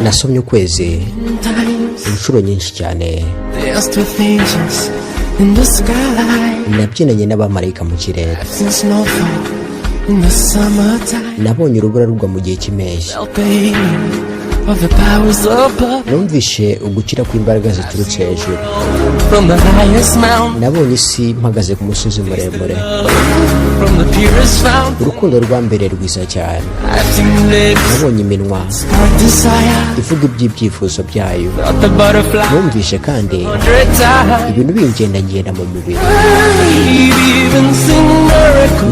nasomye ukwezi inshuro nyinshi cyane, nabyinanye n'abamarayika mu kirere, nabonye urubura rugwa mu gihe cy'impeshyi, numvishe ugukira kw'imbaraga ziturutse hejuru, nabonye isi mpagaze ku musozi muremure, urukundo rwa mbere rwiza cyane, nabonye iminwa ivuga iby'ibyifuzo byayo, numvishe kandi ibintu bingendagenda mu mubiri,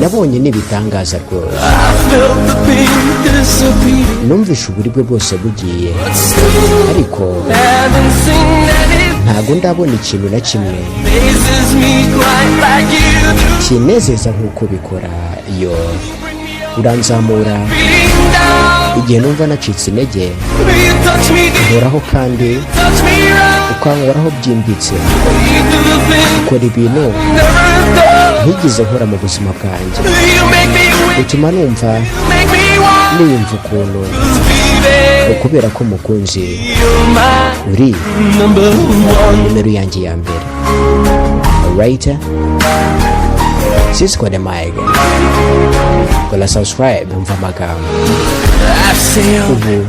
nabonye n'ibitangaza rwose, numvishe uburibwe bwose bugiye, ariko ntago ndabona ikintu na kimwe kinezeza nk'uko bikora iyo uranzamura igihe numva nacitse intege, uhoraho kandi ukankoraho byimbitse, ukora ibintu ntigeze nkora mu buzima bwanjye, bituma numva niyumva ukuntu, ukubera ko mukunzi uri nimero yanjye ya mbere. Alright, Cisco the mic, kola subscribe umva amagambo. Ubu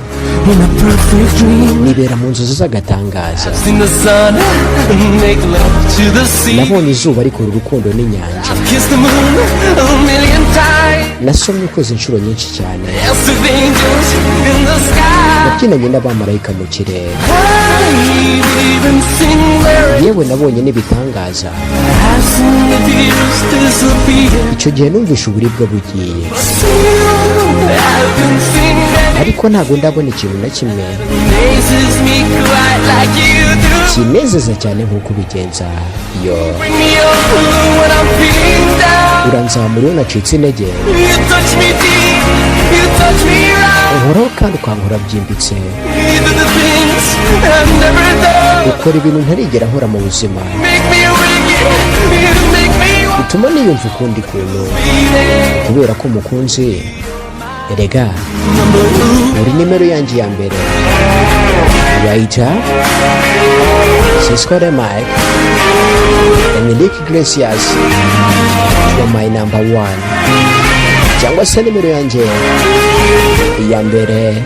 nibera mu nzozi z'agatangaza, nabonye izuba rikora urukundo n'inyanja, nasomye ukwezi inshuro nyinshi cyane, nabyinanye n'abamarayika mu kirere, yewe nabonye n'ibitangaza. Icyo gihe numvishe uburibwe bugiye, ariko ntabwo ndabona ikintu na kimwe kinezeza cyane nk'uko ubigenza iyo uranzamura iyo nacitse intege, uhoraho kandi ukankora byimbitse, ukora ibintu ntarigera nkora mu buzima, bituma niyumva ukundi kuntu, kubera ko mukunzi erega uri nimero yanjye ya mbere. Writer Cisco the mic, Enrique Iglesias, you are my number one, cyangwa se nimero yanjye iya mbere.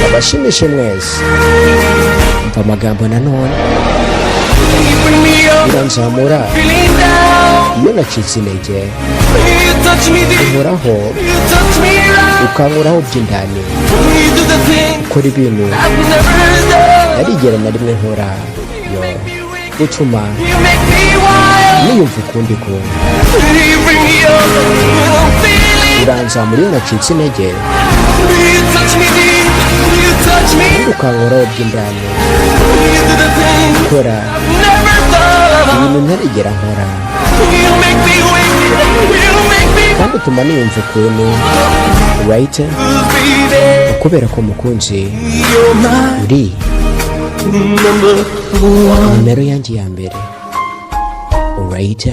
Abashimishe mwese mva amagambo nanone, uranzamura iyo nacitse intege, uhoraho ukankoraho by'indani, ukora ibintu ntarigera na rimwe nkora, yo utuma niyumva ukundi kuntu, uranzamura iyo nacitse intege, ukankoraho by'indani, ukora ibintu ntarigera nkora, kandi utuma niyumva ukuntu. Right, kubera ko mukunzi uri nimero yanjye ya mbere. Right,